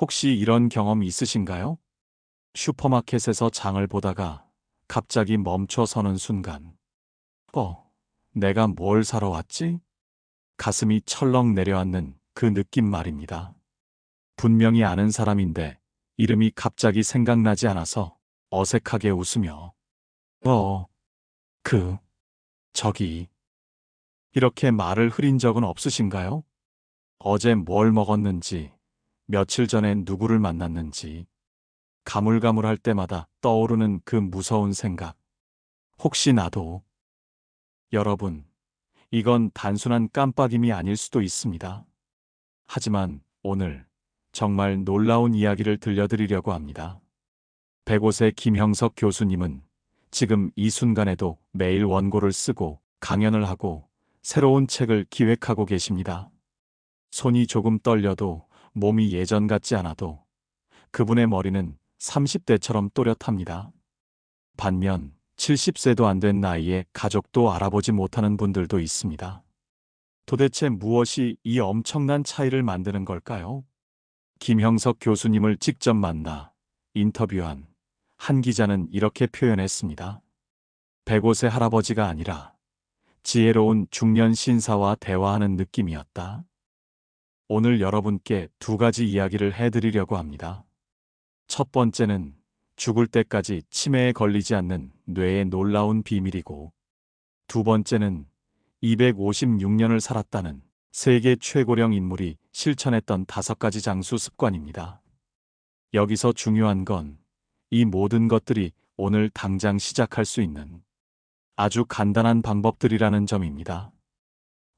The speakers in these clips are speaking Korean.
혹시 이런 경험 있으신가요? 슈퍼마켓에서 장을 보다가 갑자기 멈춰 서는 순간, 내가 뭘 사러 왔지? 가슴이 철렁 내려앉는 그 느낌 말입니다. 분명히 아는 사람인데 이름이 갑자기 생각나지 않아서 어색하게 웃으며, 어, 그, 저기, 이렇게 말을 흐린 적은 없으신가요? 어제 뭘 먹었는지, 며칠 전에 누구를 만났는지, 가물가물할 때마다 떠오르는 그 무서운 생각. 혹시 나도. 여러분, 이건 단순한 깜빡임이 아닐 수도 있습니다. 하지만 오늘 정말 놀라운 이야기를 들려드리려고 합니다. 백옷의 김형석 교수님은 지금 이 순간에도 매일 원고를 쓰고 강연을 하고 새로운 책을 기획하고 계십니다. 손이 조금 떨려도 몸이 예전 같지 않아도 그분의 머리는 30대처럼 또렷합니다. 반면 70세도 안 된 나이에 가족도 알아보지 못하는 분들도 있습니다. 도대체 무엇이 이 엄청난 차이를 만드는 걸까요? 김형석 교수님을 직접 만나 인터뷰한 한 기자는 이렇게 표현했습니다. 백옷의 할아버지가 아니라 지혜로운 중년 신사와 대화하는 느낌이었다. 오늘 여러분께 두 가지 이야기를 해드리려고 합니다. 첫 번째는 죽을 때까지 치매에 걸리지 않는 뇌의 놀라운 비밀이고, 두 번째는 256년을 살았다는 세계 최고령 인물이 실천했던 5가지 장수 습관입니다. 여기서 중요한 건 이 모든 것들이 오늘 당장 시작할 수 있는 아주 간단한 방법들이라는 점입니다.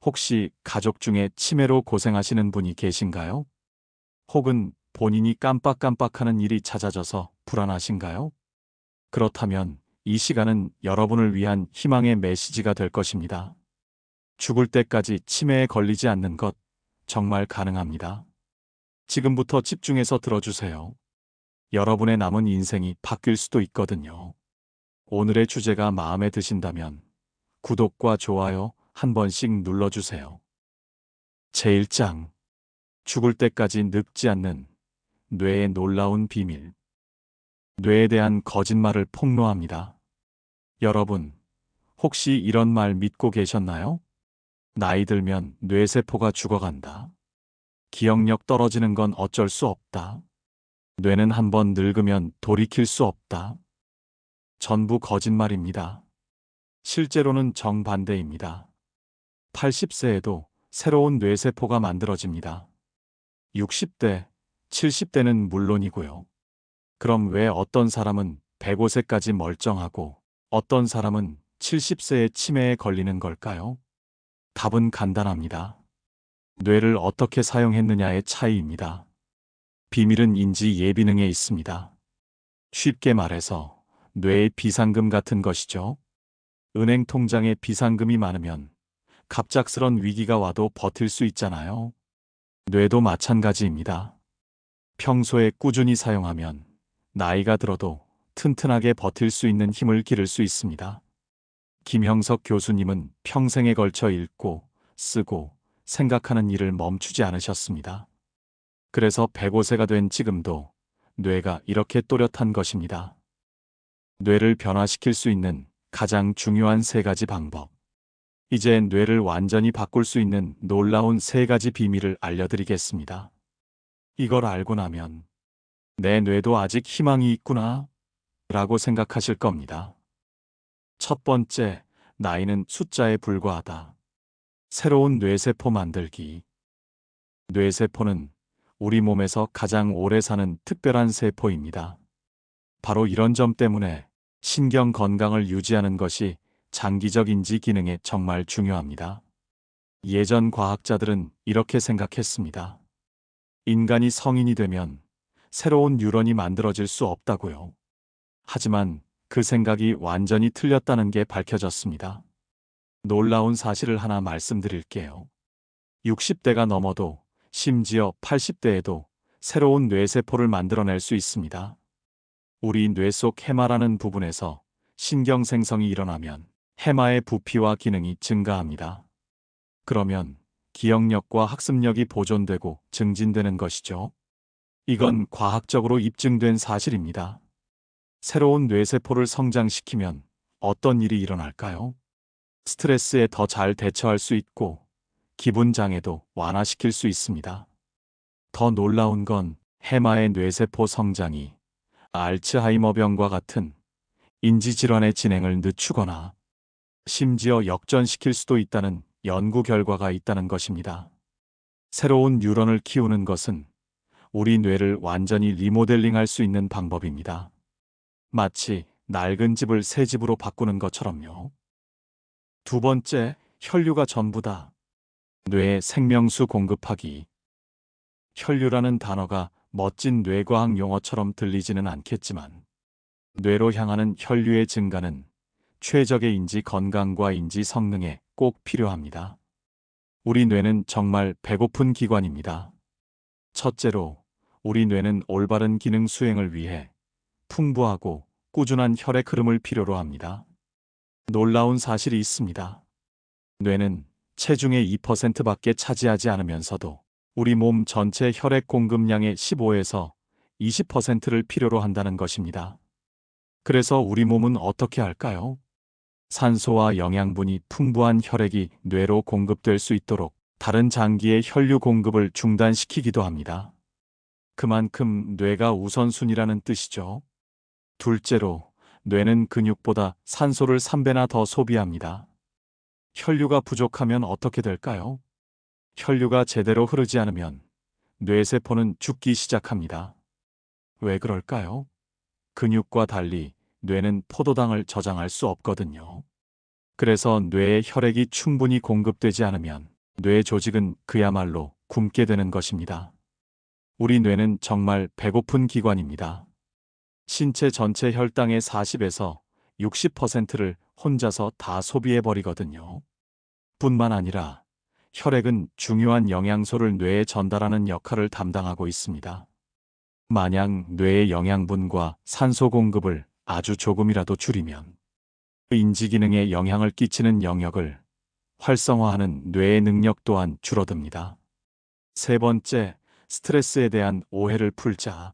혹시 가족 중에 치매로 고생하시는 분이 계신가요? 혹은 본인이 깜빡깜빡하는 일이 잦아져서 불안하신가요? 그렇다면 이 시간은 여러분을 위한 희망의 메시지가 될 것입니다. 죽을 때까지 치매에 걸리지 않는 것 정말 가능합니다. 지금부터 집중해서 들어주세요. 여러분의 남은 인생이 바뀔 수도 있거든요. 오늘의 주제가 마음에 드신다면 구독과 좋아요 한 번씩 눌러주세요. 제1장 죽을 때까지 늙지 않는 뇌의 놀라운 비밀. 뇌에 대한 거짓말을 폭로합니다. 여러분, 혹시 이런 말 믿고 계셨나요? 나이 들면 뇌세포가 죽어간다. 기억력 떨어지는 건 어쩔 수 없다. 뇌는 한번 늙으면 돌이킬 수 없다. 전부 거짓말입니다. 실제로는 정반대입니다. 80세에도 새로운 뇌세포가 만들어집니다. 60대, 70대는 물론이고요. 그럼 왜 어떤 사람은 105세까지 멀쩡하고 어떤 사람은 70세에 치매에 걸리는 걸까요? 답은 간단합니다. 뇌를 어떻게 사용했느냐의 차이입니다. 비밀은 인지 예비능에 있습니다. 쉽게 말해서 뇌의 비상금 같은 것이죠. 은행 통장에 비상금이 많으면 갑작스런 위기가 와도 버틸 수 있잖아요. 뇌도 마찬가지입니다. 평소에 꾸준히 사용하면 나이가 들어도 튼튼하게 버틸 수 있는 힘을 기를 수 있습니다. 김형석 교수님은 평생에 걸쳐 읽고, 쓰고, 생각하는 일을 멈추지 않으셨습니다. 그래서 105세가 된 지금도 뇌가 이렇게 또렷한 것입니다. 뇌를 변화시킬 수 있는 가장 중요한 3가지 방법. 이제 뇌를 완전히 바꿀 수 있는 놀라운 3가지 비밀을 알려드리겠습니다. 이걸 알고 나면 내 뇌도 아직 희망이 있구나 라고 생각하실 겁니다. 첫 번째, 나이는 숫자에 불과하다. 새로운 뇌세포 만들기. 뇌세포는 우리 몸에서 가장 오래 사는 특별한 세포입니다. 바로 이런 점 때문에 신경 건강을 유지하는 것이 장기적 인지 기능에 정말 중요합니다. 예전 과학자들은 이렇게 생각했습니다. 인간이 성인이 되면 새로운 뉴런이 만들어질 수 없다고요. 하지만 그 생각이 완전히 틀렸다는 게 밝혀졌습니다. 놀라운 사실을 하나 말씀드릴게요. 60대가 넘어도 심지어 80대에도 새로운 뇌세포를 만들어낼 수 있습니다. 우리 뇌 속 해마라는 부분에서 신경 생성이 일어나면 해마의 부피와 기능이 증가합니다. 그러면 기억력과 학습력이 보존되고 증진되는 것이죠. 이건 과학적으로 입증된 사실입니다. 새로운 뇌세포를 성장시키면 어떤 일이 일어날까요? 스트레스에 더 잘 대처할 수 있고 기분 장애도 완화시킬 수 있습니다. 더 놀라운 건 해마의 뇌세포 성장이 알츠하이머병과 같은 인지질환의 진행을 늦추거나 심지어 역전시킬 수도 있다는 연구 결과가 있다는 것입니다. 새로운 뉴런을 키우는 것은 우리 뇌를 완전히 리모델링할 수 있는 방법입니다. 마치 낡은 집을 새 집으로 바꾸는 것처럼요. 두 번째, 혈류가 전부다. 뇌에 생명수 공급하기. 혈류라는 단어가 멋진 뇌과학 용어처럼 들리지는 않겠지만 뇌로 향하는 혈류의 증가는 최적의 인지 건강과 인지 성능에 꼭 필요합니다. 우리 뇌는 정말 배고픈 기관입니다. 첫째로, 우리 뇌는 올바른 기능 수행을 위해 풍부하고 꾸준한 혈액 흐름을 필요로 합니다. 놀라운 사실이 있습니다. 뇌는 체중의 2%밖에 차지하지 않으면서도 우리 몸 전체 혈액 공급량의 15에서 20%를 필요로 한다는 것입니다. 그래서 우리 몸은 어떻게 할까요? 산소와 영양분이 풍부한 혈액이 뇌로 공급될 수 있도록 다른 장기의 혈류 공급을 중단시키기도 합니다. 그만큼 뇌가 우선순위라는 뜻이죠. 둘째로, 뇌는 근육보다 산소를 3배나 더 소비합니다. 혈류가 부족하면 어떻게 될까요? 혈류가 제대로 흐르지 않으면 뇌세포는 죽기 시작합니다. 왜 그럴까요? 근육과 달리 뇌는 포도당을 저장할 수 없거든요. 그래서 뇌에 혈액이 충분히 공급되지 않으면 뇌 조직은 그야말로 굶게 되는 것입니다. 우리 뇌는 정말 배고픈 기관입니다. 신체 전체 혈당의 40에서 60%를 혼자서 다 소비해버리거든요. 뿐만 아니라 혈액은 중요한 영양소를 뇌에 전달하는 역할을 담당하고 있습니다. 만약 뇌의 영양분과 산소 공급을 아주 조금이라도 줄이면 인지 기능에 영향을 끼치는 영역을 활성화하는 뇌의 능력 또한 줄어듭니다. 세 번째, 스트레스에 대한 오해를 풀자.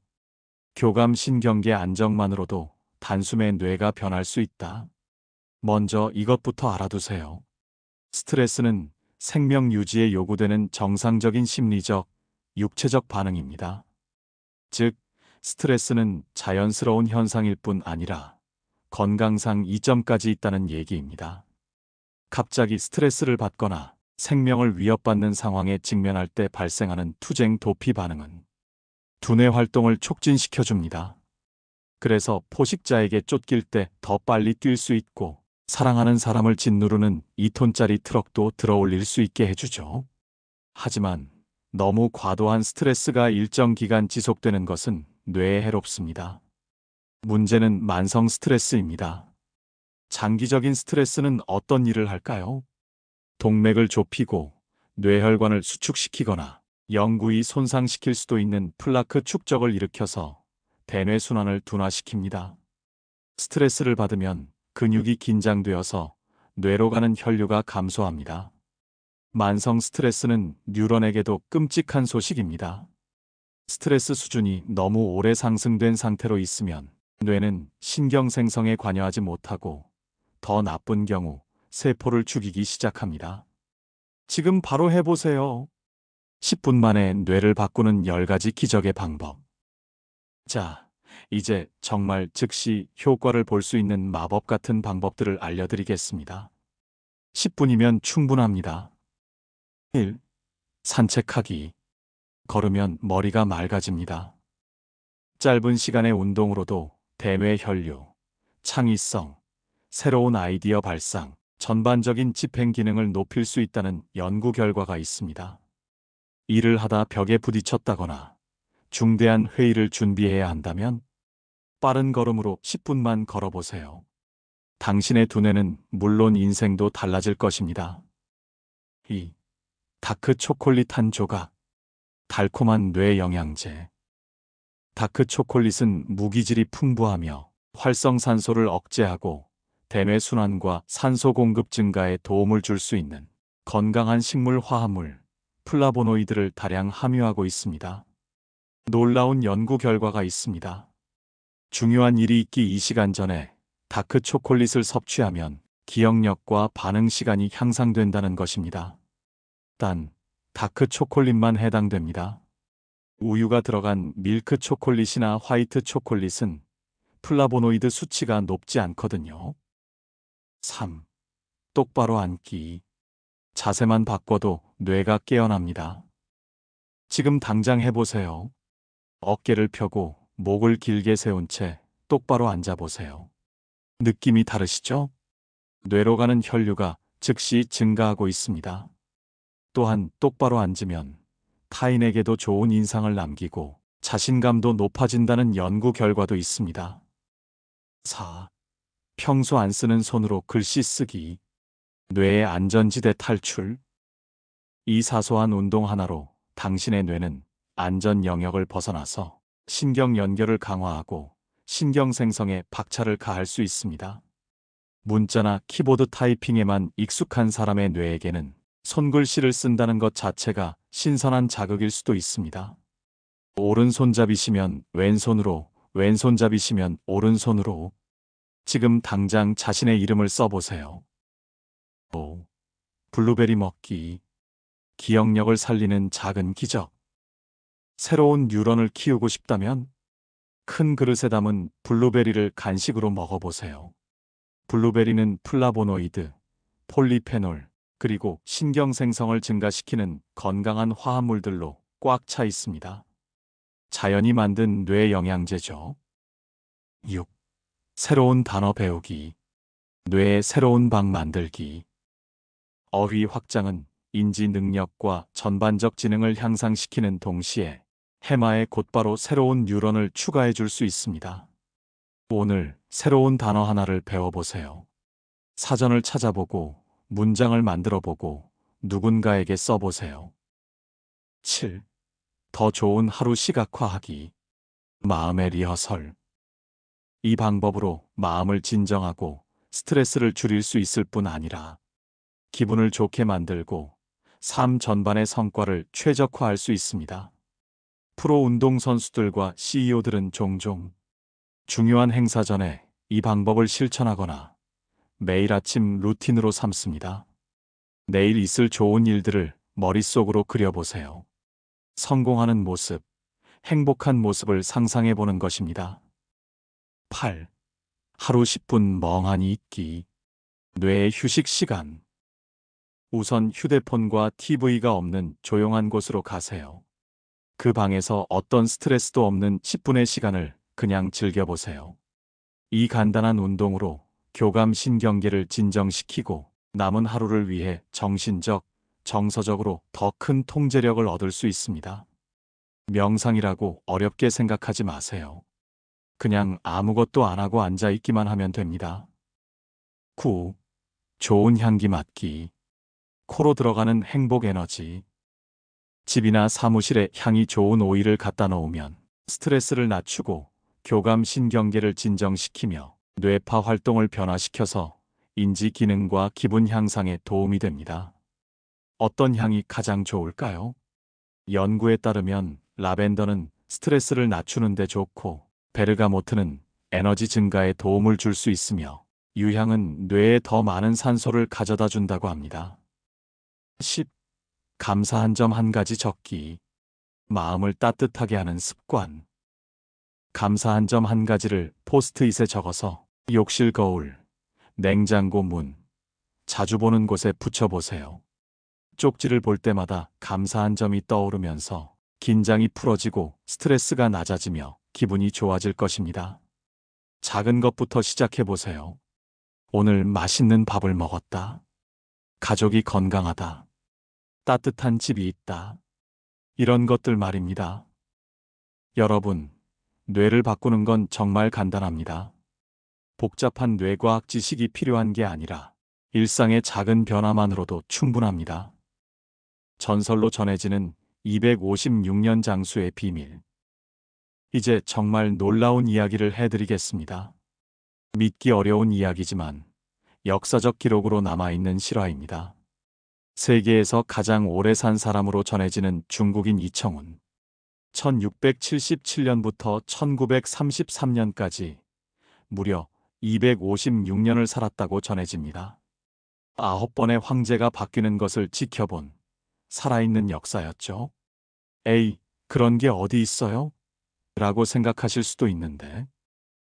교감신경계 안정만으로도 단숨에 뇌가 변할 수 있다. 먼저 이것부터 알아두세요. 스트레스는 생명 유지에 요구되는 정상적인 심리적, 육체적 반응입니다. 즉, 스트레스는 자연스러운 현상일 뿐 아니라 건강상 이점까지 있다는 얘기입니다. 갑자기 스트레스를 받거나 생명을 위협받는 상황에 직면할 때 발생하는 투쟁 도피 반응은 두뇌 활동을 촉진시켜줍니다. 그래서 포식자에게 쫓길 때 더 빨리 뛸 수 있고 사랑하는 사람을 짓누르는 2톤짜리 트럭도 들어올릴 수 있게 해주죠. 하지만 너무 과도한 스트레스가 일정 기간 지속되는 것은 뇌에 해롭습니다. 문제는 만성 스트레스입니다. 장기적인 스트레스는 어떤 일을 할까요? 동맥을 좁히고 뇌혈관을 수축시키거나 영구히 손상시킬 수도 있는 플라크 축적을 일으켜서 대뇌 순환을 둔화시킵니다. 스트레스를 받으면 근육이 긴장되어서 뇌로 가는 혈류가 감소합니다. 만성 스트레스는 뉴런에게도 끔찍한 소식입니다. 스트레스 수준이 너무 오래 상승된 상태로 있으면 뇌는 신경 생성에 관여하지 못하고 더 나쁜 경우 세포를 죽이기 시작합니다. 지금 바로 해보세요. 10분 만에 뇌를 바꾸는 10가지 기적의 방법. 자, 이제 정말 즉시 효과를 볼 수 있는 마법 같은 방법들을 알려드리겠습니다. 10분이면 충분합니다. 1. 산책하기. 걸으면 머리가 맑아집니다. 짧은 시간의 운동으로도 대뇌 혈류, 창의성, 새로운 아이디어 발상, 전반적인 집행 기능을 높일 수 있다는 연구 결과가 있습니다. 일을 하다 벽에 부딪혔다거나 중대한 회의를 준비해야 한다면 빠른 걸음으로 10분만 걸어보세요. 당신의 두뇌는 물론 인생도 달라질 것입니다. 2. 다크 초콜릿 한 조각. 달콤한 뇌 영양제. 다크 초콜릿은 무기질이 풍부하며 활성산소를 억제하고 대뇌 순환과 산소 공급 증가에 도움을 줄 수 있는 건강한 식물 화합물, 플라보노이드를 다량 함유하고 있습니다. 놀라운 연구 결과가 있습니다. 중요한 일이 있기 2시간 전에 다크 초콜릿을 섭취하면 기억력과 반응 시간이 향상된다는 것입니다. 단, 다크 초콜릿만 해당됩니다. 우유가 들어간 밀크 초콜릿이나 화이트 초콜릿은 플라보노이드 수치가 높지 않거든요. 3. 똑바로 앉기. 자세만 바꿔도 뇌가 깨어납니다. 지금 당장 해보세요. 어깨를 펴고 목을 길게 세운 채 똑바로 앉아보세요. 느낌이 다르시죠? 뇌로 가는 혈류가 즉시 증가하고 있습니다. 또한 똑바로 앉으면 타인에게도 좋은 인상을 남기고 자신감도 높아진다는 연구 결과도 있습니다. 4. 평소 안 쓰는 손으로 글씨 쓰기. 뇌의 안전지대 탈출. 이 사소한 운동 하나로 당신의 뇌는 안전 영역을 벗어나서 신경 연결을 강화하고 신경 생성에 박차를 가할 수 있습니다. 문자나 키보드 타이핑에만 익숙한 사람의 뇌에게는 손글씨를 쓴다는 것 자체가 신선한 자극일 수도 있습니다. 오른손잡이시면 왼손으로, 왼손잡이시면 오른손으로. 지금 당장 자신의 이름을 써보세요. 5. 블루베리 먹기. 기억력을 살리는 작은 기적. 새로운 뉴런을 키우고 싶다면 큰 그릇에 담은 블루베리를 간식으로 먹어보세요. 블루베리는 플라보노이드, 폴리페놀, 그리고 신경 생성을 증가시키는 건강한 화합물들로 꽉 차 있습니다. 자연이 만든 뇌 영양제죠. 6. 새로운 단어 배우기. 뇌의 새로운 방 만들기. 어휘 확장은 인지 능력과 전반적 지능을 향상시키는 동시에 해마에 곧바로 새로운 뉴런을 추가해 줄 수 있습니다. 오늘 새로운 단어 하나를 배워보세요. 사전을 찾아보고 문장을 만들어보고 누군가에게 써보세요. 7. 더 좋은 하루 시각화하기. 마음의 리허설. 이 방법으로 마음을 진정하고 스트레스를 줄일 수 있을 뿐 아니라 기분을 좋게 만들고 삶 전반의 성과를 최적화할 수 있습니다. 프로 운동선수들과 CEO들은 종종 중요한 행사 전에 이 방법을 실천하거나 매일 아침 루틴으로 삼습니다. 내일 있을 좋은 일들을 머릿속으로 그려보세요. 성공하는 모습, 행복한 모습을 상상해 보는 것입니다. 8. 하루 10분 멍하니 있기. 뇌의 휴식 시간. 우선 휴대폰과 TV가 없는 조용한 곳으로 가세요. 그 방에서 어떤 스트레스도 없는 10분의 시간을 그냥 즐겨보세요. 이 간단한 운동으로 교감신경계를 진정시키고 남은 하루를 위해 정신적, 정서적으로 더 큰 통제력을 얻을 수 있습니다. 명상이라고 어렵게 생각하지 마세요. 그냥 아무것도 안 하고 앉아 있기만 하면 됩니다. 9. 좋은 향기 맡기. 코로 들어가는 행복 에너지. 집이나 사무실에 향이 좋은 오일을 갖다 놓으면 스트레스를 낮추고 교감신경계를 진정시키며 뇌파 활동을 변화시켜서 인지 기능과 기분 향상에 도움이 됩니다. 어떤 향이 가장 좋을까요? 연구에 따르면 라벤더는 스트레스를 낮추는 데 좋고 베르가모트는 에너지 증가에 도움을 줄 수 있으며 유향은 뇌에 더 많은 산소를 가져다 준다고 합니다. 10. 감사한 점 한 가지 적기. 마음을 따뜻하게 하는 습관. 감사한 점 한 가지를 포스트잇에 적어서 욕실 거울, 냉장고 문, 자주 보는 곳에 붙여보세요. 쪽지를 볼 때마다 감사한 점이 떠오르면서 긴장이 풀어지고 스트레스가 낮아지며 기분이 좋아질 것입니다. 작은 것부터 시작해보세요. 오늘 맛있는 밥을 먹었다. 가족이 건강하다. 따뜻한 집이 있다. 이런 것들 말입니다. 여러분, 뇌를 바꾸는 건 정말 간단합니다. 복잡한 뇌과학 지식이 필요한 게 아니라 일상의 작은 변화만으로도 충분합니다. 전설로 전해지는 256년 장수의 비밀. 이제 정말 놀라운 이야기를 해드리겠습니다. 믿기 어려운 이야기지만 역사적 기록으로 남아있는 실화입니다. 세계에서 가장 오래 산 사람으로 전해지는 중국인 이청훈. 1677년부터 1933년까지 무려 256년을 살았다고 전해집니다. 9번의 황제가 바뀌는 것을 지켜본 살아있는 역사였죠. 에이, 그런 게 어디 있어요? 라고 생각하실 수도 있는데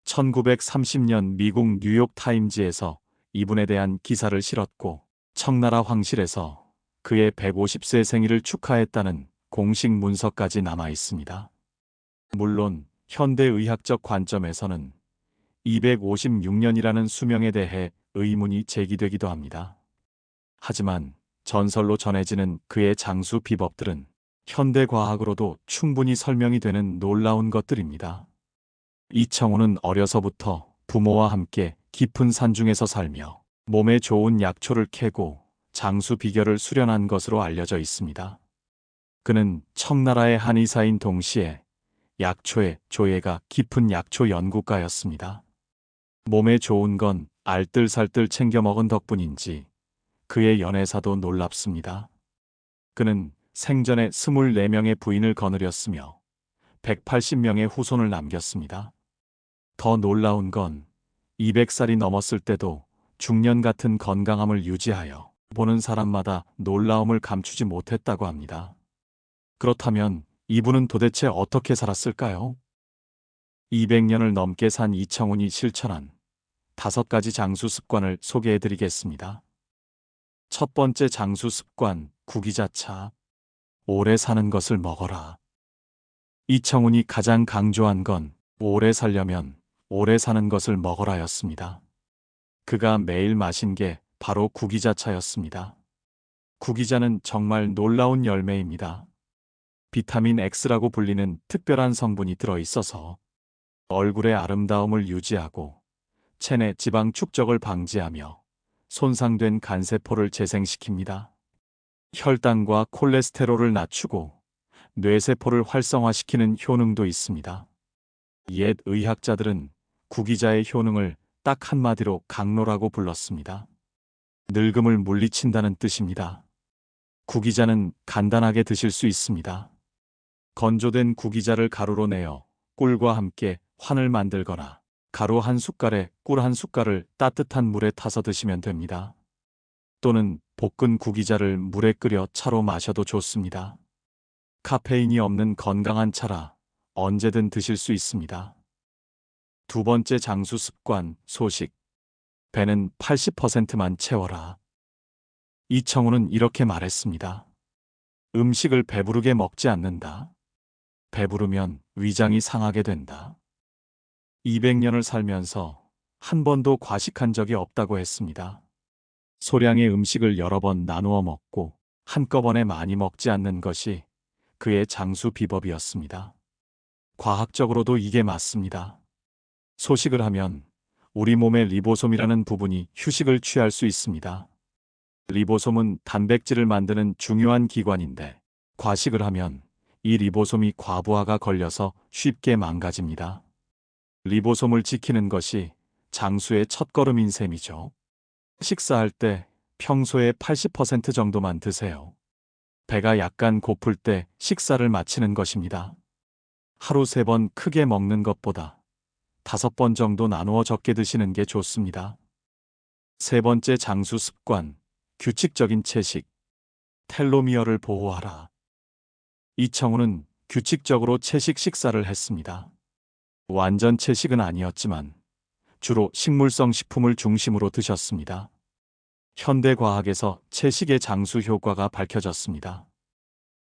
1930년 미국 뉴욕 타임즈에서 이분에 대한 기사를 실었고 청나라 황실에서 그의 150세 생일을 축하했다는 공식 문서까지 남아 있습니다. 물론 현대의학적 관점에서는 256년이라는 수명에 대해 의문이 제기되기도 합니다. 하지만 전설로 전해지는 그의 장수 비법들은 현대과학으로도 충분히 설명이 되는 놀라운 것들입니다. 이청우는 어려서부터 부모와 함께 깊은 산중에서 살며 몸에 좋은 약초를 캐고 장수 비결을 수련한 것으로 알려져 있습니다. 그는 청나라의 한의사인 동시에 약초의 조예가 깊은 약초 연구가였습니다. 몸에 좋은 건 알뜰살뜰 챙겨 먹은 덕분인지 그의 연애사도 놀랍습니다. 그는 생전에 24명의 부인을 거느렸으며 180명의 후손을 남겼습니다. 더 놀라운 건 200살이 넘었을 때도 중년 같은 건강함을 유지하여 보는 사람마다 놀라움을 감추지 못했다고 합니다. 그렇다면 이분은 도대체 어떻게 살았을까요? 200년을 넘게 산 이청훈이 실천한 5가지 장수 습관을 소개해드리겠습니다. 첫 번째 장수 습관, 구기자차. 오래 사는 것을 먹어라. 이청훈이 가장 강조한 건 오래 살려면 오래 사는 것을 먹어라였습니다. 그가 매일 마신 게 바로 구기자차였습니다. 구기자는 정말 놀라운 열매입니다. 비타민 X라고 불리는 특별한 성분이 들어있어서 얼굴의 아름다움을 유지하고 체내 지방 축적을 방지하며 손상된 간세포를 재생시킵니다. 혈당과 콜레스테롤을 낮추고 뇌세포를 활성화시키는 효능도 있습니다. 옛 의학자들은 구기자의 효능을 딱 한마디로 강노라고 불렀습니다. 늙음을 물리친다는 뜻입니다. 구기자는 간단하게 드실 수 있습니다. 건조된 구기자를 가루로 내어 꿀과 함께 환을 만들거나 가루 한 숟갈에 꿀 한 숟갈을 따뜻한 물에 타서 드시면 됩니다. 또는 볶은 구기자를 물에 끓여 차로 마셔도 좋습니다. 카페인이 없는 건강한 차라 언제든 드실 수 있습니다. 두 번째 장수 습관, 소식. 배는 80%만 채워라. 이청우는 이렇게 말했습니다. 음식을 배부르게 먹지 않는다. 배부르면 위장이 상하게 된다. 200년을 살면서 한 번도 과식한 적이 없다고 했습니다. 소량의 음식을 여러 번 나누어 먹고 한꺼번에 많이 먹지 않는 것이 그의 장수 비법이었습니다. 과학적으로도 이게 맞습니다. 소식을 하면 우리 몸의 리보솜이라는 부분이 휴식을 취할 수 있습니다. 리보솜은 단백질을 만드는 중요한 기관인데 과식을 하면 이 리보솜이 과부하가 걸려서 쉽게 망가집니다. 리보솜을 지키는 것이 장수의 첫걸음인 셈이죠. 식사할 때 평소에 80% 정도만 드세요. 배가 약간 고플 때 식사를 마치는 것입니다. 하루 3번 크게 먹는 것보다 5번 정도 나누어 적게 드시는 게 좋습니다. 세 번째 장수 습관, 규칙적인 채식. 텔로미어를 보호하라. 이청우는 규칙적으로 채식 식사를 했습니다. 완전 채식은 아니었지만 주로 식물성 식품을 중심으로 드셨습니다. 현대과학에서 채식의 장수 효과가 밝혀졌습니다.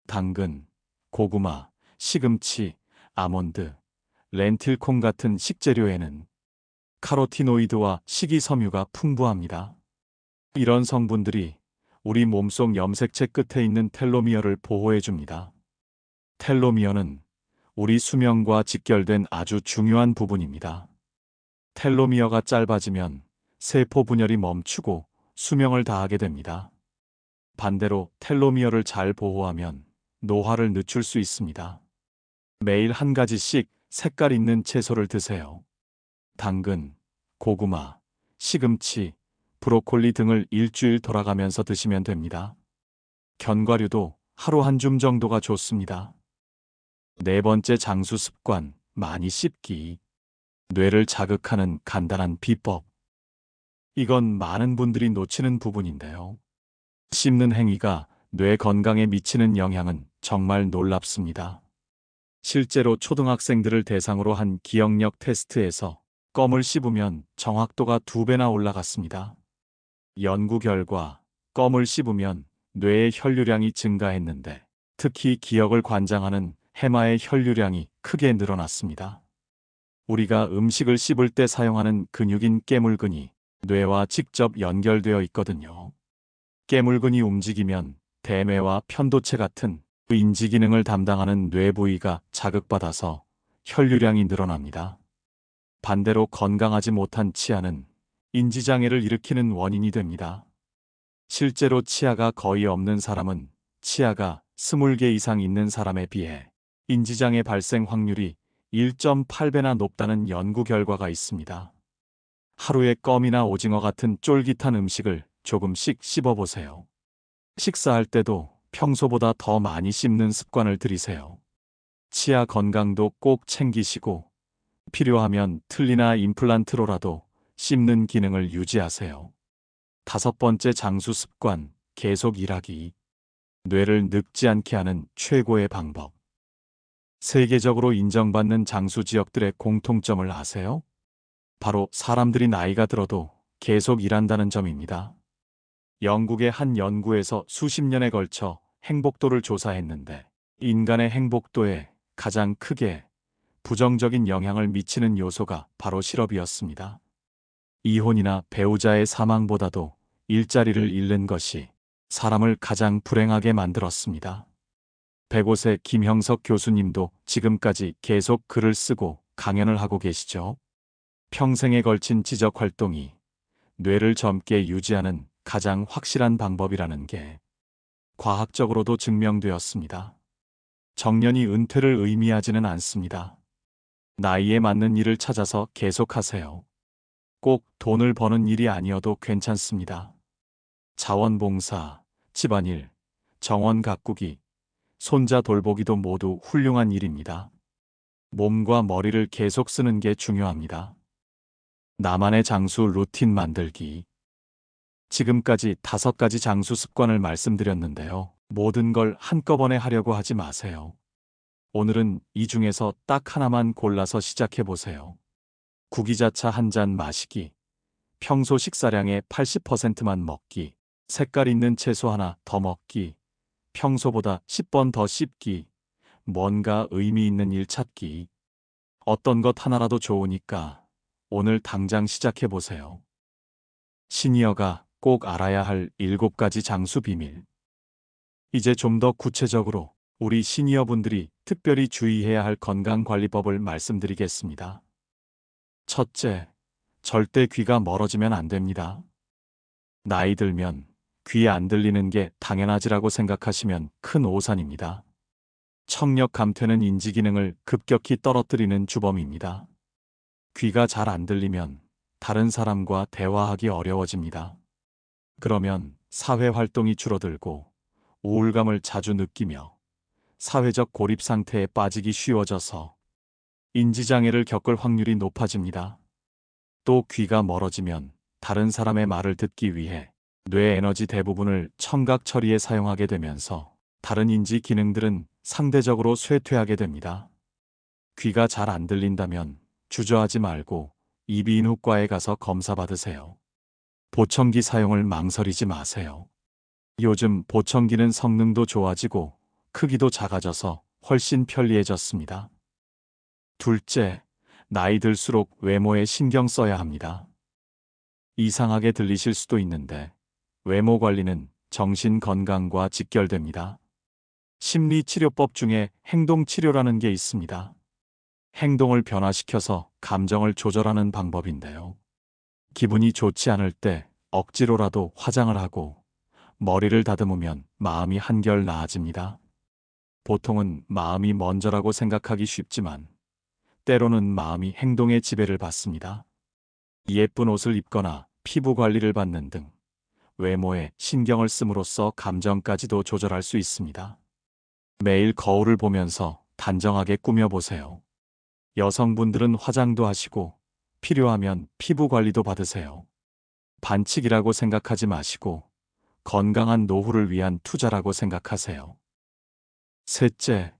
당근, 고구마, 시금치, 아몬드, 렌틸콩 같은 식재료에는 카로티노이드와 식이섬유가 풍부합니다. 이런 성분들이 우리 몸속 염색체 끝에 있는 텔로미어를 보호해줍니다. 텔로미어는 우리 수명과 직결된 아주 중요한 부분입니다. 텔로미어가 짧아지면 세포 분열이 멈추고 수명을 다하게 됩니다. 반대로 텔로미어를 잘 보호하면 노화를 늦출 수 있습니다. 매일 한 가지씩 색깔 있는 채소를 드세요. 당근, 고구마, 시금치, 브로콜리 등을 일주일 돌아가면서 드시면 됩니다. 견과류도 하루 한 줌 정도가 좋습니다. 네 번째 장수 습관, 많이 씹기. 뇌를 자극하는 간단한 비법. 이건 많은 분들이 놓치는 부분인데요. 씹는 행위가 뇌 건강에 미치는 영향은 정말 놀랍습니다. 실제로 초등학생들을 대상으로 한 기억력 테스트에서 껌을 씹으면 정확도가 2배나 올라갔습니다. 연구 결과 껌을 씹으면 뇌의 혈류량이 증가했는데 특히 기억을 관장하는 해마의 혈류량이 크게 늘어났습니다. 우리가 음식을 씹을 때 사용하는 근육인 깨물근이 뇌와 직접 연결되어 있거든요. 깨물근이 움직이면 대뇌와 편도체 같은 인지 기능을 담당하는 뇌 부위가 자극받아서 혈류량이 늘어납니다. 반대로 건강하지 못한 치아는 인지장애를 일으키는 원인이 됩니다. 실제로 치아가 거의 없는 사람은 치아가 20개 이상 있는 사람에 비해 인지장애 발생 확률이 1.8배나 높다는 연구 결과가 있습니다. 하루에 껌이나 오징어 같은 쫄깃한 음식을 조금씩 씹어보세요. 식사할 때도 평소보다 더 많이 씹는 습관을 들이세요. 치아 건강도 꼭 챙기시고 필요하면 틀니나 임플란트로라도 씹는 기능을 유지하세요. 다섯 번째 장수 습관, 계속 일하기. 뇌를 늙지 않게 하는 최고의 방법. 세계적으로 인정받는 장수 지역들의 공통점을 아세요? 바로 사람들이 나이가 들어도 계속 일한다는 점입니다. 영국의 한 연구에서 수십 년에 걸쳐 행복도를 조사했는데 인간의 행복도에 가장 크게 부정적인 영향을 미치는 요소가 바로 실업이었습니다. 이혼이나 배우자의 사망보다도 일자리를 잃는 것이 사람을 가장 불행하게 만들었습니다. 105세 김형석 교수님도 지금까지 계속 글을 쓰고 강연을 하고 계시죠. 평생에 걸친 지적 활동이 뇌를 젊게 유지하는 가장 확실한 방법이라는 게 과학적으로도 증명되었습니다. 정년이 은퇴를 의미하지는 않습니다. 나이에 맞는 일을 찾아서 계속하세요. 꼭 돈을 버는 일이 아니어도 괜찮습니다. 자원봉사, 집안일, 정원 가꾸기, 손자 돌보기도 모두 훌륭한 일입니다. 몸과 머리를 계속 쓰는 게 중요합니다. 나만의 장수 루틴 만들기. 지금까지 5가지 장수 습관을 말씀드렸는데요. 모든 걸 한꺼번에 하려고 하지 마세요. 오늘은 이 중에서 딱 하나만 골라서 시작해 보세요. 구기자차 한 잔 마시기, 평소 식사량의 80%만 먹기, 색깔 있는 채소 하나 더 먹기, 평소보다 10번 더 씹기, 뭔가 의미 있는 일 찾기. 어떤 것 하나라도 좋으니까 오늘 당장 시작해 보세요. 시니어가 꼭 알아야 할 7가지 장수 비밀. 이제 좀 더 구체적으로 우리 시니어분들이 특별히 주의해야 할 건강관리법을 말씀드리겠습니다. 첫째, 절대 귀가 멀어지면 안 됩니다. 나이 들면 귀 안 들리는 게 당연하지라고 생각하시면 큰 오산입니다. 청력 감퇴는 인지 기능을 급격히 떨어뜨리는 주범입니다. 귀가 잘 안 들리면 다른 사람과 대화하기 어려워집니다. 그러면 사회 활동이 줄어들고 우울감을 자주 느끼며 사회적 고립 상태에 빠지기 쉬워져서 인지장애를 겪을 확률이 높아집니다. 또 귀가 멀어지면 다른 사람의 말을 듣기 위해 뇌 에너지 대부분을 청각 처리에 사용하게 되면서 다른 인지 기능들은 상대적으로 쇠퇴하게 됩니다. 귀가 잘 안 들린다면 주저하지 말고 이비인후과에 가서 검사 받으세요. 보청기 사용을 망설이지 마세요. 요즘 보청기는 성능도 좋아지고 크기도 작아져서 훨씬 편리해졌습니다. 둘째, 나이 들수록 외모에 신경 써야 합니다. 이상하게 들리실 수도 있는데 외모 관리는 정신 건강과 직결됩니다. 심리치료법 중에 행동치료라는 게 있습니다. 행동을 변화시켜서 감정을 조절하는 방법인데요. 기분이 좋지 않을 때 억지로라도 화장을 하고 머리를 다듬으면 마음이 한결 나아집니다. 보통은 마음이 먼저라고 생각하기 쉽지만 때로는 마음이 행동의 지배를 받습니다. 예쁜 옷을 입거나 피부 관리를 받는 등 외모에 신경을 씀으로써 감정까지도 조절할 수 있습니다. 매일 거울을 보면서 단정하게 꾸며보세요. 여성분들은 화장도 하시고 필요하면 피부 관리도 받으세요. 반칙이라고 생각하지 마시고 건강한 노후를 위한 투자라고 생각하세요. 셋째,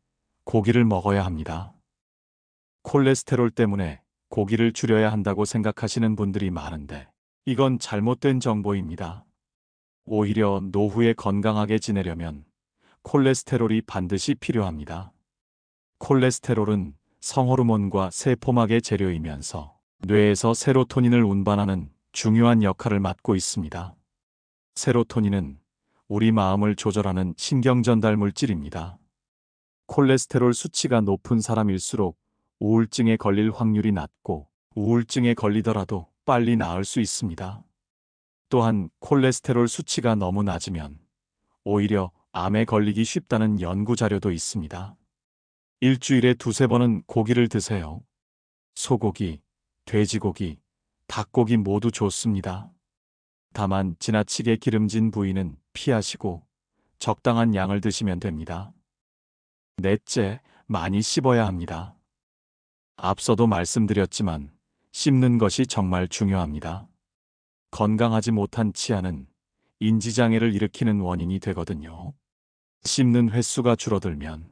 고기를 먹어야 합니다. 콜레스테롤 때문에 고기를 줄여야 한다고 생각하시는 분들이 많은데 이건 잘못된 정보입니다. 오히려 노후에 건강하게 지내려면 콜레스테롤이 반드시 필요합니다. 콜레스테롤은 성호르몬과 세포막의 재료이면서 뇌에서 세로토닌을 운반하는 중요한 역할을 맡고 있습니다. 세로토닌은 우리 마음을 조절하는 신경전달 물질입니다. 콜레스테롤 수치가 높은 사람일수록 우울증에 걸릴 확률이 낮고 우울증에 걸리더라도 빨리 나을 수 있습니다. 또한 콜레스테롤 수치가 너무 낮으면 오히려 암에 걸리기 쉽다는 연구 자료도 있습니다. 일주일에 두세 번은 고기를 드세요. 소고기, 돼지고기, 닭고기 모두 좋습니다. 다만 지나치게 기름진 부위는 피하시고 적당한 양을 드시면 됩니다. 넷째, 많이 씹어야 합니다. 앞서도 말씀드렸지만 씹는 것이 정말 중요합니다. 건강하지 못한 치아는 인지장애를 일으키는 원인이 되거든요. 씹는 횟수가 줄어들면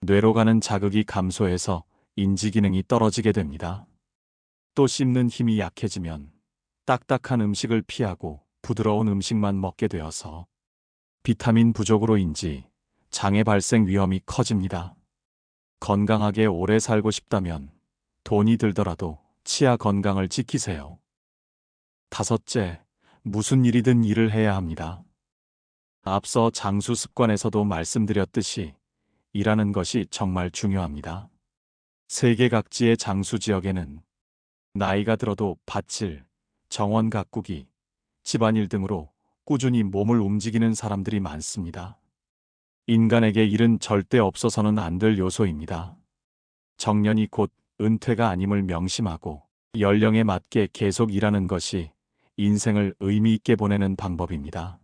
뇌로 가는 자극이 감소해서 인지 기능이 떨어지게 됩니다. 또 씹는 힘이 약해지면 딱딱한 음식을 피하고 부드러운 음식만 먹게 되어서 비타민 부족으로인지 장애 발생 위험이 커집니다. 건강하게 오래 살고 싶다면 돈이 들더라도 치아 건강을 지키세요. 다섯째, 무슨 일이든 일을 해야 합니다. 앞서 장수 습관에서도 말씀드렸듯이 일하는 것이 정말 중요합니다. 세계 각지의 장수 지역에는 나이가 들어도 밭일, 정원 가꾸기, 집안일 등으로 꾸준히 몸을 움직이는 사람들이 많습니다. 인간에게 일은 절대 없어서는 안 될 요소입니다. 정년이 곧 은퇴가 아님을 명심하고 연령에 맞게 계속 일하는 것이 인생을 의미 있게 보내는 방법입니다.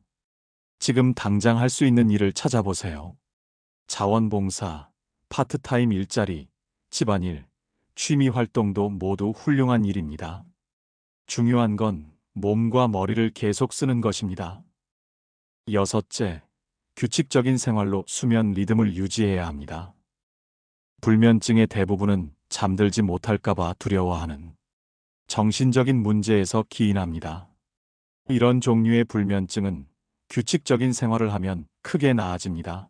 지금 당장 할 수 있는 일을 찾아보세요. 자원봉사, 파트타임 일자리, 집안일, 취미 활동도 모두 훌륭한 일입니다. 중요한 건 몸과 머리를 계속 쓰는 것입니다. 여섯째, 규칙적인 생활로 수면 리듬을 유지해야 합니다. 불면증의 대부분은 잠들지 못할까봐 두려워하는 정신적인 문제에서 기인합니다. 이런 종류의 불면증은 규칙적인 생활을 하면 크게 나아집니다.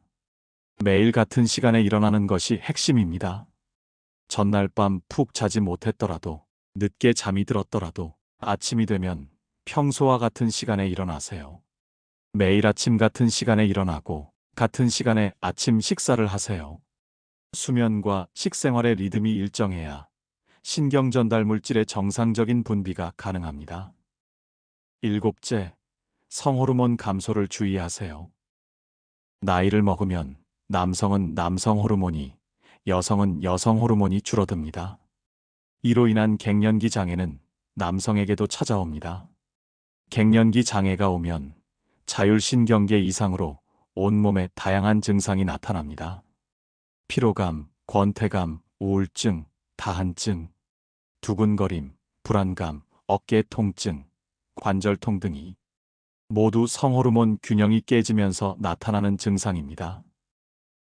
매일 같은 시간에 일어나는 것이 핵심입니다. 전날 밤 푹 자지 못했더라도, 늦게 잠이 들었더라도 아침이 되면 평소와 같은 시간에 일어나세요. 매일 아침 같은 시간에 일어나고 같은 시간에 아침 식사를 하세요. 수면과 식생활의 리듬이 일정해야 신경전달 물질의 정상적인 분비가 가능합니다. 일곱째, 성호르몬 감소를 주의하세요. 나이를 먹으면 남성은 남성 호르몬이, 여성은 여성 호르몬이 줄어듭니다. 이로 인한 갱년기 장애는 남성에게도 찾아옵니다. 갱년기 장애가 오면 자율신경계 이상으로 온몸에 다양한 증상이 나타납니다. 피로감, 권태감, 우울증, 다한증, 두근거림, 불안감, 어깨 통증, 관절통 등이 모두 성호르몬 균형이 깨지면서 나타나는 증상입니다.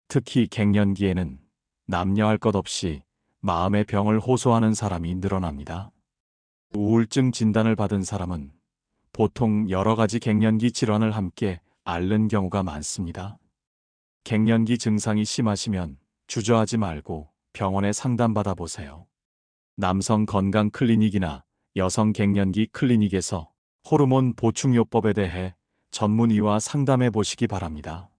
특히 갱년기에는 남녀할 것 없이 마음의 병을 호소하는 사람이 늘어납니다. 우울증 진단을 받은 사람은 보통 여러 가지 갱년기 질환을 함께 앓는 경우가 많습니다. 갱년기 증상이 심하시면 주저하지 말고 병원에 상담받아 보세요. 남성 건강 클리닉이나 여성 갱년기 클리닉에서 호르몬 보충요법에 대해 전문의와 상담해 보시기 바랍니다.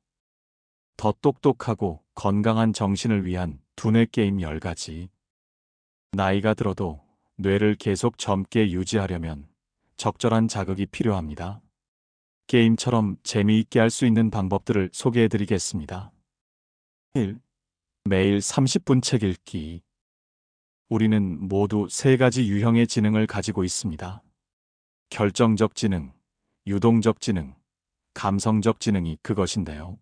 더 똑똑하고 건강한 정신을 위한 두뇌 게임 10가지. 나이가 들어도 뇌를 계속 젊게 유지하려면 적절한 자극이 필요합니다. 게임처럼 재미있게 할 수 있는 방법들을 소개해 드리겠습니다. 1. 매일 30분 책 읽기. 우리는 모두 3가지 유형의 지능을 가지고 있습니다. 결정적 지능, 유동적 지능, 감성적 지능이 그것인데요.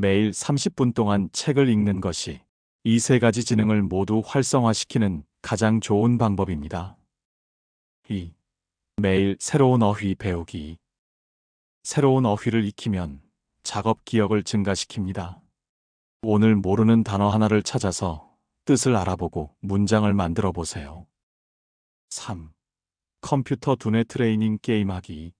매일 30분 동안 책을 읽는 것이 이 세 가지 지능을 모두 활성화시키는 가장 좋은 방법입니다. 2. 매일 새로운 어휘 배우기. 새로운 어휘를 익히면 작업 기억을 증가시킵니다. 오늘 모르는 단어 하나를 찾아서 뜻을 알아보고 문장을 만들어 보세요. 3. 컴퓨터 두뇌 트레이닝 게임하기.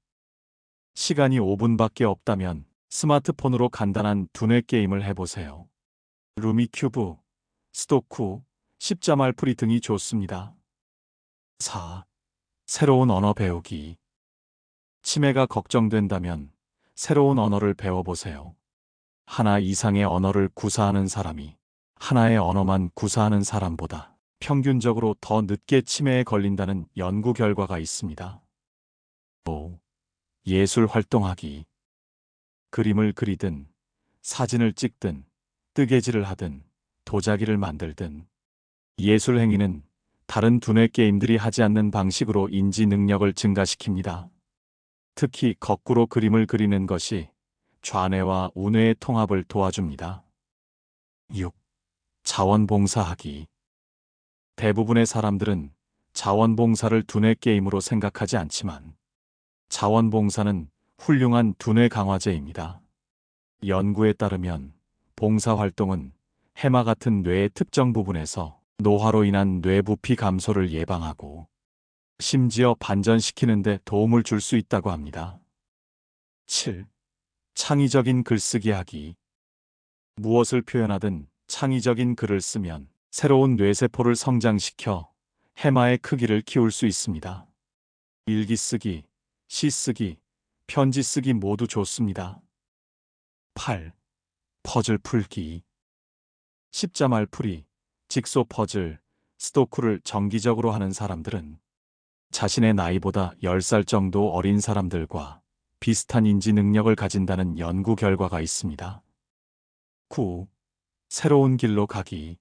시간이 5분밖에 없다면 스마트폰으로 간단한 두뇌 게임을 해보세요. 루미큐브, 스도쿠, 십자말풀이 등이 좋습니다. 4. 새로운 언어 배우기. 치매가 걱정된다면 새로운 언어를 배워보세요. 하나 이상의 언어를 구사하는 사람이 하나의 언어만 구사하는 사람보다 평균적으로 더 늦게 치매에 걸린다는 연구 결과가 있습니다. 5. 예술 활동하기. 그림을 그리든, 사진을 찍든, 뜨개질을 하든, 도자기를 만들든, 예술 행위는 다른 두뇌 게임들이 하지 않는 방식으로 인지 능력을 증가시킵니다. 특히 거꾸로 그림을 그리는 것이 좌뇌와 우뇌의 통합을 도와줍니다. 6. 자원봉사하기. 대부분의 사람들은 자원봉사를 두뇌 게임으로 생각하지 않지만 자원봉사는 훌륭한 두뇌 강화제입니다. 연구에 따르면 봉사활동은 해마 같은 뇌의 특정 부분에서 노화로 인한 뇌부피 감소를 예방하고 심지어 반전시키는 데 도움을 줄 수 있다고 합니다. 7. 창의적인 글쓰기 하기. 무엇을 표현하든 창의적인 글을 쓰면 새로운 뇌세포를 성장시켜 해마의 크기를 키울 수 있습니다. 일기 쓰기, 시 쓰기, 편지 쓰기 모두 좋습니다. 8. 퍼즐 풀기. 십자말풀이, 직소 퍼즐, 스도쿠를 정기적으로 하는 사람들은 자신의 나이보다 10살 정도 어린 사람들과 비슷한 인지 능력을 가진다는 연구 결과가 있습니다. 9. 새로운 길로 가기.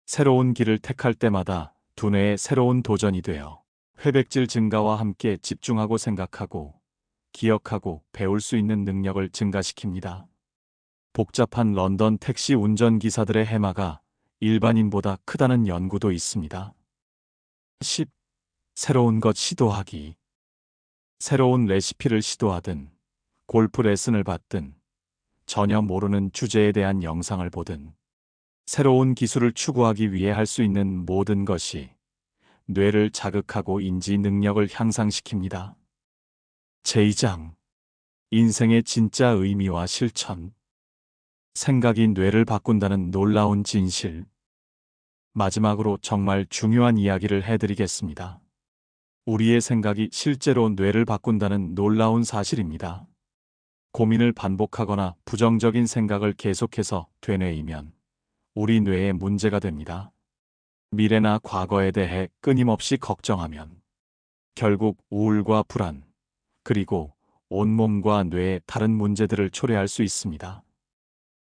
새로운 길을 택할 때마다 두뇌의 새로운 도전이 되어 회백질 증가와 함께 집중하고 생각하고 기억하고 배울 수 있는 능력을 증가시킵니다. 복잡한 런던 택시 운전기사들의 해마가 일반인보다 크다는 연구도 있습니다. 10. 새로운 것 시도하기. 새로운 레시피를 시도하든, 골프 레슨을 받든, 전혀 모르는 주제에 대한 영상을 보든, 새로운 기술을 추구하기 위해 할 수 있는 모든 것이 뇌를 자극하고 인지 능력을 향상시킵니다. 제2장. 인생의 진짜 의미와 실천. 생각이 뇌를 바꾼다는 놀라운 진실. 마지막으로 정말 중요한 이야기를 해드리겠습니다. 우리의 생각이 실제로 뇌를 바꾼다는 놀라운 사실입니다. 고민을 반복하거나 부정적인 생각을 계속해서 되뇌이면 우리 뇌에 문제가 됩니다. 미래나 과거에 대해 끊임없이 걱정하면 결국 우울과 불안, 그리고 온몸과 뇌의 다른 문제들을 초래할 수 있습니다.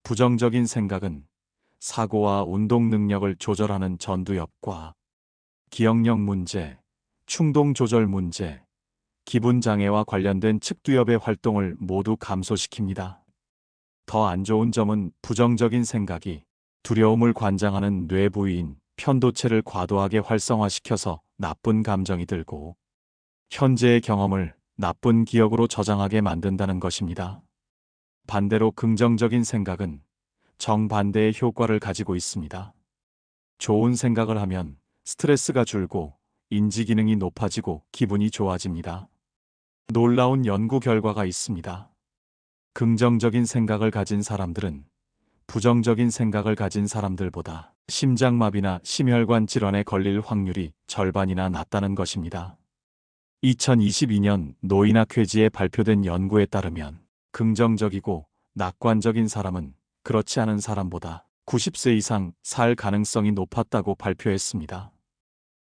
부정적인 생각은 사고와 운동 능력을 조절하는 전두엽과 기억력 문제, 충동 조절 문제, 기분 장애와 관련된 측두엽의 활동을 모두 감소시킵니다. 더 안 좋은 점은 부정적인 생각이 두려움을 관장하는 뇌 부위인 편도체를 과도하게 활성화시켜서 나쁜 감정이 들고 현재의 경험을 나쁜 기억으로 저장하게 만든다는 것입니다. 반대로 긍정적인 생각은 정반대의 효과를 가지고 있습니다. 좋은 생각을 하면 스트레스가 줄고 인지 기능이 높아지고 기분이 좋아집니다. 놀라운 연구 결과가 있습니다. 긍정적인 생각을 가진 사람들은 부정적인 생각을 가진 사람들보다 심장마비나 심혈관 질환에 걸릴 확률이 절반이나 낮다는 것입니다. 2022년 노인학회지에 발표된 연구에 따르면 긍정적이고 낙관적인 사람은 그렇지 않은 사람보다 90세 이상 살 가능성이 높았다고 발표했습니다.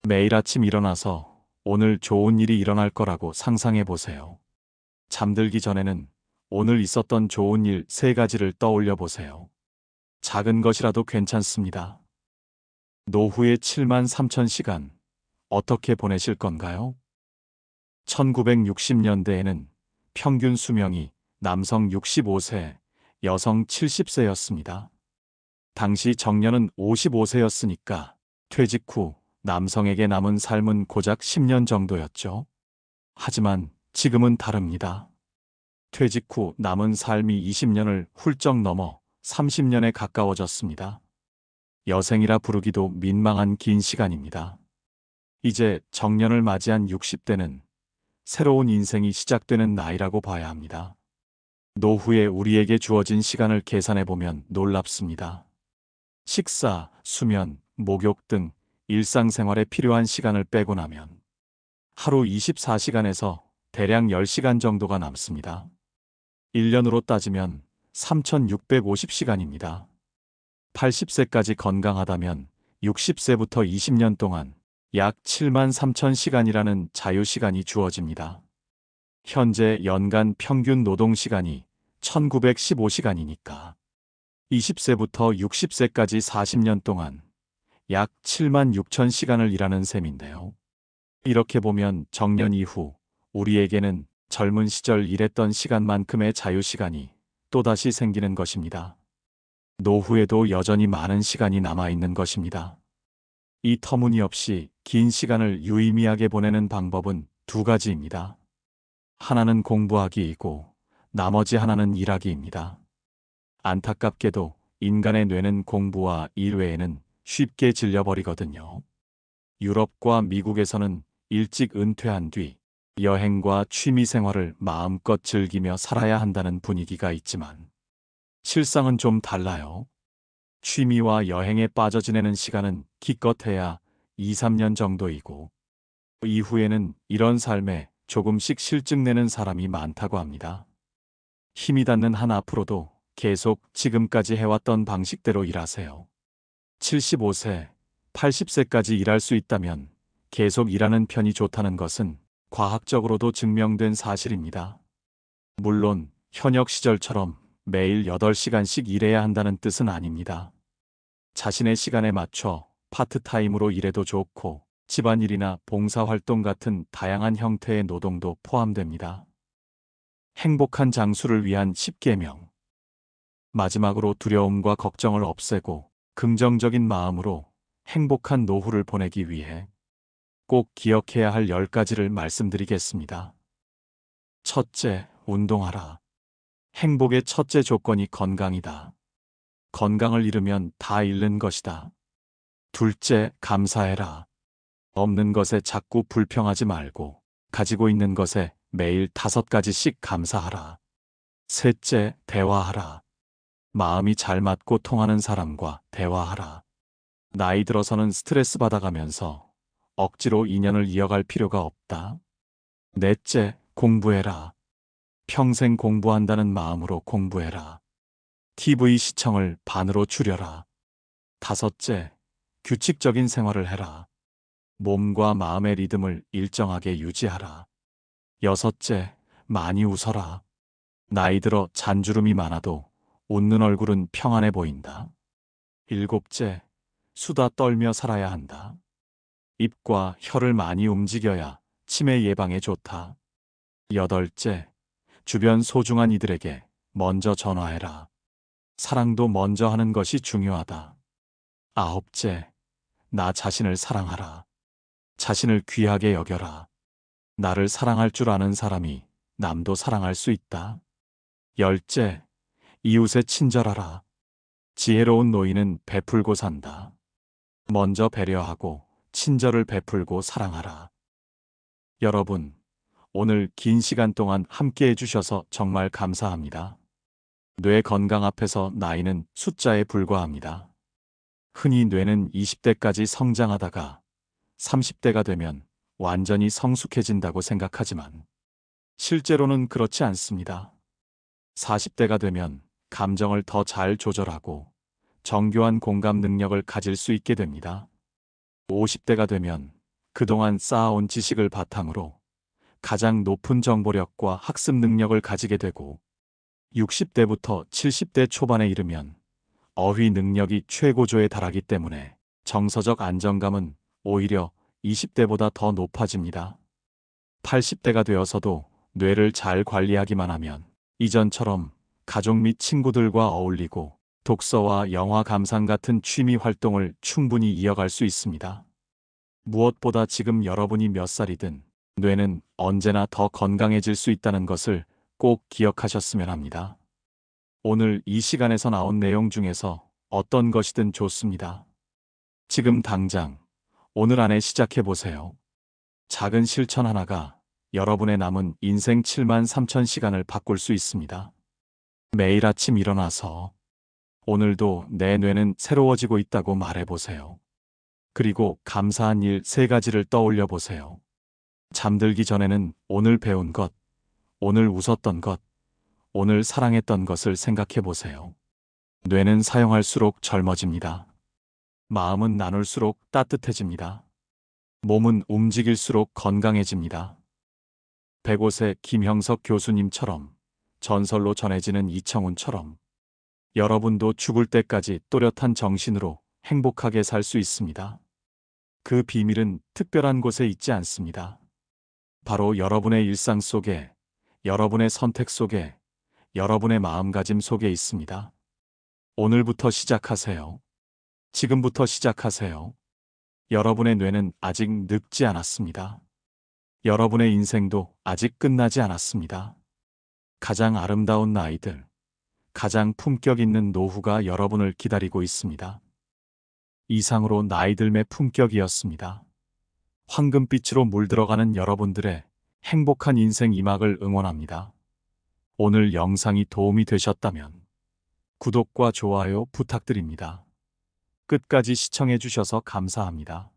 매일 아침 일어나서 오늘 좋은 일이 일어날 거라고 상상해 보세요. 잠들기 전에는 오늘 있었던 좋은 일 3가지를 떠올려 보세요. 작은 것이라도 괜찮습니다. 노후의 73,000시간 어떻게 보내실 건가요? 1960년대에는 평균 수명이 남성 65세, 여성 70세였습니다. 당시 정년은 55세였으니까 퇴직 후 남성에게 남은 삶은 고작 10년 정도였죠. 하지만 지금은 다릅니다. 퇴직 후 남은 삶이 20년을 훌쩍 넘어 30년에 가까워졌습니다. 여생이라 부르기도 민망한 긴 시간입니다. 이제 정년을 맞이한 60대는 새로운 인생이 시작되는 나이라고 봐야 합니다. 노후에 우리에게 주어진 시간을 계산해보면 놀랍습니다. 식사, 수면, 목욕 등 일상생활에 필요한 시간을 빼고 나면 하루 24시간에서 대략 10시간 정도가 남습니다. 1년으로 따지면 3,650시간입니다. 80세까지 건강하다면 60세부터 20년 동안 약 73,000시간이라는 자유시간이 주어집니다. 현재 연간 평균 노동시간이 1,915시간이니까 20세부터 60세까지 40년 동안 약 76,000시간을 일하는 셈인데요. 이렇게 보면 정년 이후 우리에게는 젊은 시절 일했던 시간만큼의 자유시간이 또다시 생기는 것입니다. 노후에도 여전히 많은 시간이 남아있는 것입니다. 이 터무니없이 긴 시간을 유의미하게 보내는 방법은 두 가지입니다. 하나는 공부하기이고 나머지 하나는 일하기입니다. 안타깝게도 인간의 뇌는 공부와 일 외에는 쉽게 질려버리거든요. 유럽과 미국에서는 일찍 은퇴한 뒤 여행과 취미 생활을 마음껏 즐기며 살아야 한다는 분위기가 있지만 실상은 좀 달라요. 취미와 여행에 빠져 지내는 시간은 기껏해야 2, 3년 정도이고 이후에는 이런 삶에 조금씩 실증내는 사람이 많다고 합니다. 힘이 닿는 한 앞으로도 계속 지금까지 해왔던 방식대로 일하세요. 75세, 80세까지 일할 수 있다면 계속 일하는 편이 좋다는 것은 과학적으로도 증명된 사실입니다. 물론 현역 시절처럼 매일 8시간씩 일해야 한다는 뜻은 아닙니다. 자신의 시간에 맞춰 파트타임으로 일해도 좋고 집안일이나 봉사활동 같은 다양한 형태의 노동도 포함됩니다. 행복한 장수를 위한 10계명. 마지막으로 두려움과 걱정을 없애고 긍정적인 마음으로 행복한 노후를 보내기 위해 꼭 기억해야 할 10가지를 말씀드리겠습니다. 첫째, 운동하라. 행복의 첫째 조건이 건강이다. 건강을 잃으면 다 잃는 것이다. 둘째, 감사해라. 없는 것에 자꾸 불평하지 말고 가지고 있는 것에 매일 5가지씩 감사하라. 셋째, 대화하라. 마음이 잘 맞고 통하는 사람과 대화하라. 나이 들어서는 스트레스 받아가면서 억지로 인연을 이어갈 필요가 없다. 넷째, 공부해라. 평생 공부한다는 마음으로 공부해라. TV 시청을 반으로 줄여라. 다섯째, 규칙적인 생활을 해라. 몸과 마음의 리듬을 일정하게 유지하라. 여섯째, 많이 웃어라. 나이 들어 잔주름이 많아도 웃는 얼굴은 평안해 보인다. 일곱째, 수다 떨며 살아야 한다. 입과 혀를 많이 움직여야 치매 예방에 좋다. 여덟째, 주변 소중한 이들에게 먼저 전화해라. 사랑도 먼저 하는 것이 중요하다. 아홉째, 나 자신을 사랑하라. 자신을 귀하게 여겨라. 나를 사랑할 줄 아는 사람이 남도 사랑할 수 있다. 열째, 이웃에 친절하라. 지혜로운 노인은 베풀고 산다. 먼저 배려하고 친절을 베풀고 사랑하라. 여러분, 오늘 긴 시간 동안 함께 해주셔서 정말 감사합니다. 뇌 건강 앞에서 나이는 숫자에 불과합니다. 흔히 뇌는 20대까지 성장하다가 30대가 되면 완전히 성숙해진다고 생각하지만 실제로는 그렇지 않습니다. 40대가 되면 감정을 더 잘 조절하고 정교한 공감 능력을 가질 수 있게 됩니다. 50대가 되면 그동안 쌓아온 지식을 바탕으로 가장 높은 정보력과 학습 능력을 가지게 되고 60대부터 70대 초반에 이르면 어휘 능력이 최고조에 달하기 때문에 정서적 안정감은 오히려 20대보다 더 높아집니다. 80대가 되어서도 뇌를 잘 관리하기만 하면 이전처럼 가족 및 친구들과 어울리고 독서와 영화 감상 같은 취미 활동을 충분히 이어갈 수 있습니다. 무엇보다 지금 여러분이 몇 살이든 뇌는 언제나 더 건강해질 수 있다는 것을 꼭 기억하셨으면 합니다. 오늘 이 시간에서 나온 내용 중에서 어떤 것이든 좋습니다. 지금 당장 오늘 안에 시작해 보세요. 작은 실천 하나가 여러분의 남은 인생 7만 3천 시간을 바꿀 수 있습니다. 매일 아침 일어나서 오늘도 내 뇌는 새로워지고 있다고 말해 보세요. 그리고 감사한 일 3가지를 떠올려 보세요. 잠들기 전에는 오늘 배운 것, 오늘 웃었던 것, 오늘 사랑했던 것을 생각해 보세요. 뇌는 사용할수록 젊어집니다. 마음은 나눌수록 따뜻해집니다. 몸은 움직일수록 건강해집니다. 105세 김형석 교수님처럼, 전설로 전해지는 이청훈처럼 여러분도 죽을 때까지 또렷한 정신으로 행복하게 살 수 있습니다. 그 비밀은 특별한 곳에 있지 않습니다. 바로 여러분의 일상 속에, 여러분의 선택 속에, 여러분의 마음가짐 속에 있습니다. 오늘부터 시작하세요. 지금부터 시작하세요. 여러분의 뇌는 아직 늙지 않았습니다. 여러분의 인생도 아직 끝나지 않았습니다. 가장 아름다운 나이들, 가장 품격 있는 노후가 여러분을 기다리고 있습니다. 이상으로 나이들매 품격이었습니다. 황금빛으로 물들어가는 여러분들의 행복한 인생 이막을 응원합니다. 오늘 영상이 도움이 되셨다면 구독과 좋아요 부탁드립니다. 끝까지 시청해 주셔서 감사합니다.